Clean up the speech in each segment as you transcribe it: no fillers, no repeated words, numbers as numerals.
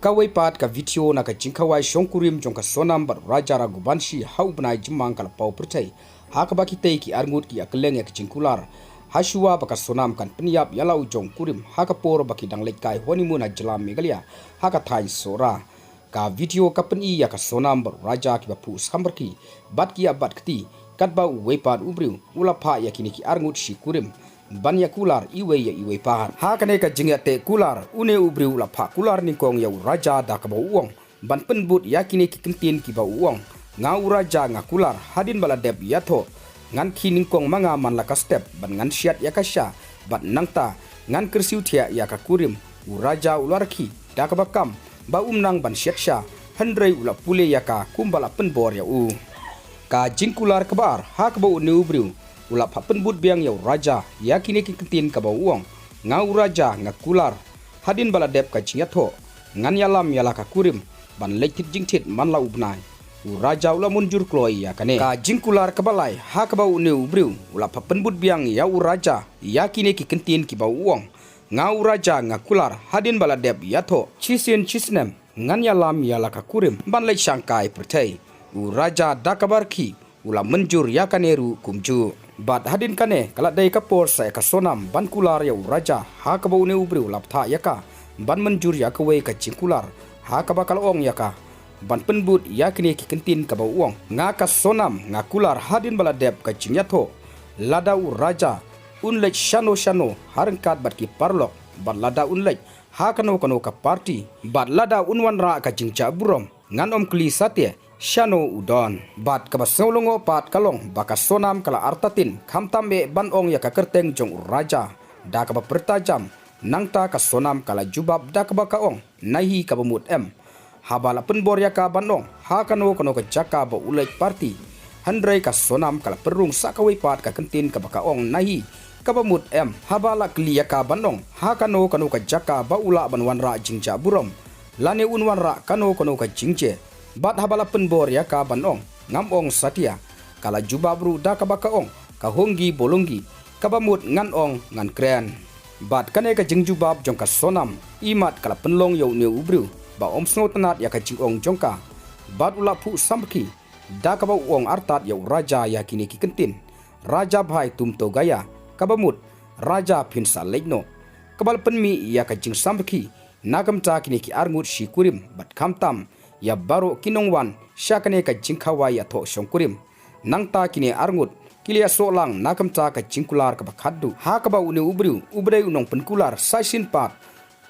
kawai pat ka video na ka jingkawai shongkurim jong ka sonam bar raja ragubanshi hau benai jemang kala pau pertai haka baki tei ki arngut ki akeleng ya jingkular hasua baka sonam kan peniap yalau jong kurim haka por baki dang lekai honeymoon jelam megalia haka thai sora ka video ka peni ya ka sonam bar raja ki bapu sambarki bat ki abat kti katba wepat ubriu ulapa ya kini ki arngut shi kurim banya kular iwe pahan hakane ka jingya te kular une ubri ula pha kular ni kong ya raja da ka uang ban penbut yakini ki kentin ki ba uang ngau raja nga kular hadin bala deb yatho ngan kining kong manga man la ka step ban ngan siat ya ka sha bat nangta ngan kersiu thia ya ka kurim u raja ular ki da ka bakam ba nang ban siat sha handrei ula pule ya ka kumbala penbor ya u ka jingkular kebar hak ba une ubri ula papen but biang yau raja yakini ki kentin ka bawuang ngau raja ngakular hadin bala dep ka chingatho ngan yalam yala ka kurim ban lektit jingtit man la ubnai u raja ula munjur kloi yakane ka jingkular ka balai ha ka bau ne ubriu ula papen but biang yau raja yakini ki kentin ki bawuang ngau raja ngakular hadin bala dep yatho chisin chisnem ngan yalam yala ka kurim ban lek sangkai pertai u raja dakabar ki ula menjur yakaneru kumju bat hadin kane kala dai ka por sa ka sonam ban kular ya raja ha ka bau ne ubriu laptha yaka ban menjur ya ka we ka cingkular ha ka bakal ong yaka ban penbut yakini ki kentin ka bau ong nga ka sonam nga kular hadin bala deb ka cingyatho lada u raja unlek shano harengkat bat ki parlok bat lada unlek ha kano ka party bat lada unwan ra ka jingcha burom ngan om kli satye shano udon bat ka basolongo pat kalong baka sonam kala artatin khamtambe banong ya ka kerteng jong raja da ka pertajam nangta ka sonam kala jubab da ka bakaong nahi ka bamut habala penbor ya ka banong ha kano ka jaka ba ulek party handrai ka sonam kala perung sakawai pat ka kentin ka bakaong nahi ka bamut habala kliya ka banong ha kano ka jaka ba ula banwan ra jingja burom lane unwan ra kano ka jingje bat habala penbor ya ka banong ngamong satia kala jubabru da ka bakaong ka honggi bolonggi ka bamut ngan ong ngan kren bat kane ka jingjubab jong ka sonam imat kala penlong yo ne ubru ba om sno tanat ya ka jingong jongka bat ula pu samki da ka ba ong artat yo raja ya kini ki kentin raja bhai tumto gaya ka bamut raja phinsa lekno kabal penmi ya ka jing samki nagam ta kini ki arngut shi kurim bat khamtam ya baro kinongwan syakane ka jingkhawa ya tho shongkurim nangta kini arngut kilia solang nakamta ka jingkular ka bakhaddu ha ka ba une ubriu ubrei unong penkular saisin pat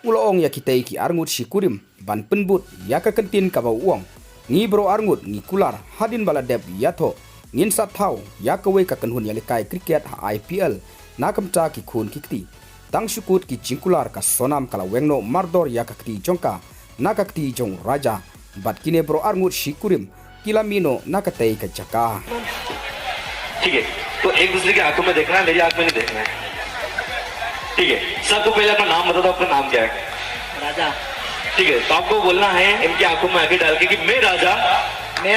uloong ya kitei ki arngut shikurim ban penbut ya ka kentin ka ba uang ngi bro arngut ngi kular hadin bala deb ya tho ngin sa thau ya ka we ka kanhun ya lekai cricket ha IPL nakamta ki khun kikti tang shukut ki jingkular ka sonam kala wengno mardor ya ka kti jongka nakakti jong raja bat kine bro arngut shikurim किलामीनो ना कतई का चका। ठीक है, तो एक दूसरे की आंखों में देखना है, मेरी आंख में नहीं देखना है। ठीक है, सबको पहले अपना नाम बता दो, आपका नाम क्या है? राजा। ठीक है, तो आपको बोलना है इनकी आंखों में आंखें डाल के कि मैं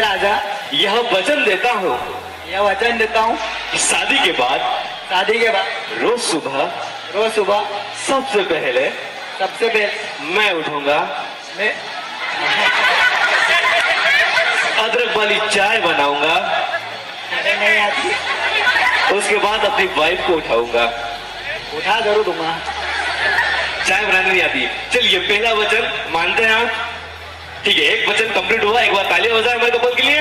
राजा यह वचन देता हूँ शादी के बाद रोज सुबह सबसे पहले मैं उठूंगा, मैं अदरक वाली चाय बनाऊंगा, नहीं आती, उसके बाद अपनी वाइफ को उठाऊंगा। उठा जरूर दूंगा। चाय बनाने नहीं आती। चलिए, पहला वचन मानते हैं आप? ठीक है, एक वचन कंप्लीट हुआ, एक बार तालियां बजाएं हमारे कपल के लिए।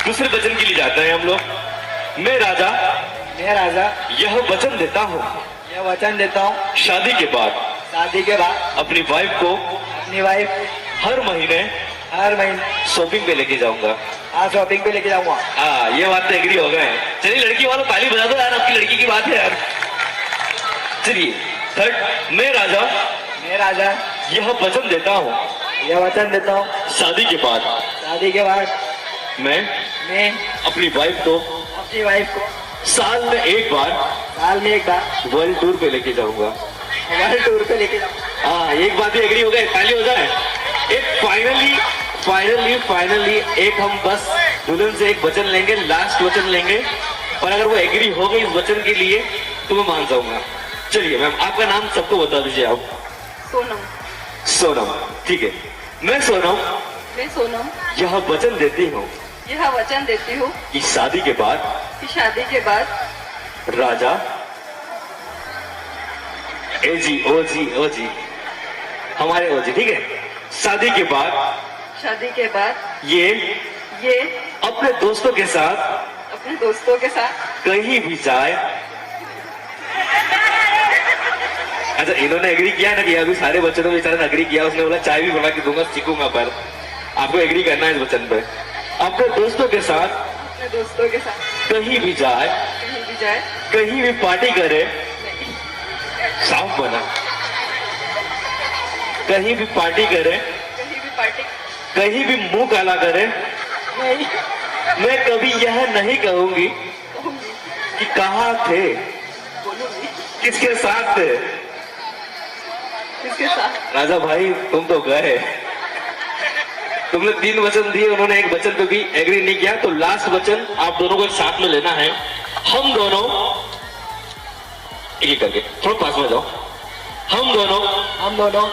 दूसरे वचन के लिए जाते हैं हम लोग। मैं राजा यह वचन देता हूँ शादी के बाद अपनी वाइफ को हर महीने शॉपिंग पे लेके जाऊंगा। ये बात तो एग्री हो गए। चलिए लड़की वालों ताली बजा दो यार, आपकी लड़की की बात है यार। चलिए थर्ड, मैं राजा यह वचन देता हूँ शादी के बाद मैं अपनी वाइफ को साल में एक बार वर्ल्ड टूर पे लेके जाऊंगा। एक बात भी एग्री हो गए, ताली हो जाए। एक फाइनली एक हम बस दुल्हन से एक वचन लेंगे, लास्ट वचन लेंगे, और अगर वो एग्री हो गई इस वचन के लिए तो मैं मान जाऊंगा। चलिए मैम, आपका नाम सबको बता दीजिए। आप सोनम, ठीक है। मैं सोनम मैं सोनम यह वचन देती हूँ यह वचन देती हूँ कि शादी के बाद कि शादी के बाद राजा ए जी ओ जी ओ जी हमारे ओ जी, ठीक है। शादी के बाद ये अपने दोस्तों के साथ अपने दोस्तों के साथ कहीं भी जाए। अच्छा, इन्होंने एग्री किया ना कि अभी सारे बच्चों ने बेचारे ने एग्री किया। उसने बोला चाय भी बना के दूंगा, सीखूंगा, पर आपको एग्री करना है इस वचन पे। अपने दोस्तों के साथ कहीं भी जाए, कहीं भी पार्टी करे, साफ बना, कहीं भी पार्टी करे, कहीं भी मुंह काला करे। मैं कभी यह नहीं कहूंगी कि कहाँ थे, किसके साथ थे। किसके साथ? राजा भाई तुम तो गए, तुमने 3 वचन दिए, उन्होंने एक वचन पे भी एग्री नहीं किया। तो लास्ट वचन आप दोनों को एक साथ में लेना है। हम दोनों एक करके थोड़ा पास में जाओ। हम दोनों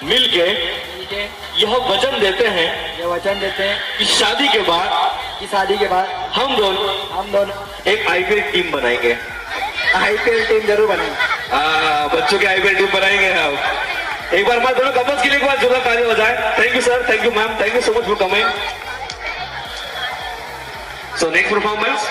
मिलके यह वचन देते हैं ये वचन देते हैं कि शादी के बाद हम दोनों एक आईपीएल टीम बनाएंगे। आईपीएल टीम जरूर बनेंगे। बच्चों के आईपीएल टीम बनाएंगे हम। एक बार हमारे दोनों कपल्स के लिए एक बार जोरदार ताली बजाएं। Thank you sir, thank you ma'am, thank you so much for coming. So next performance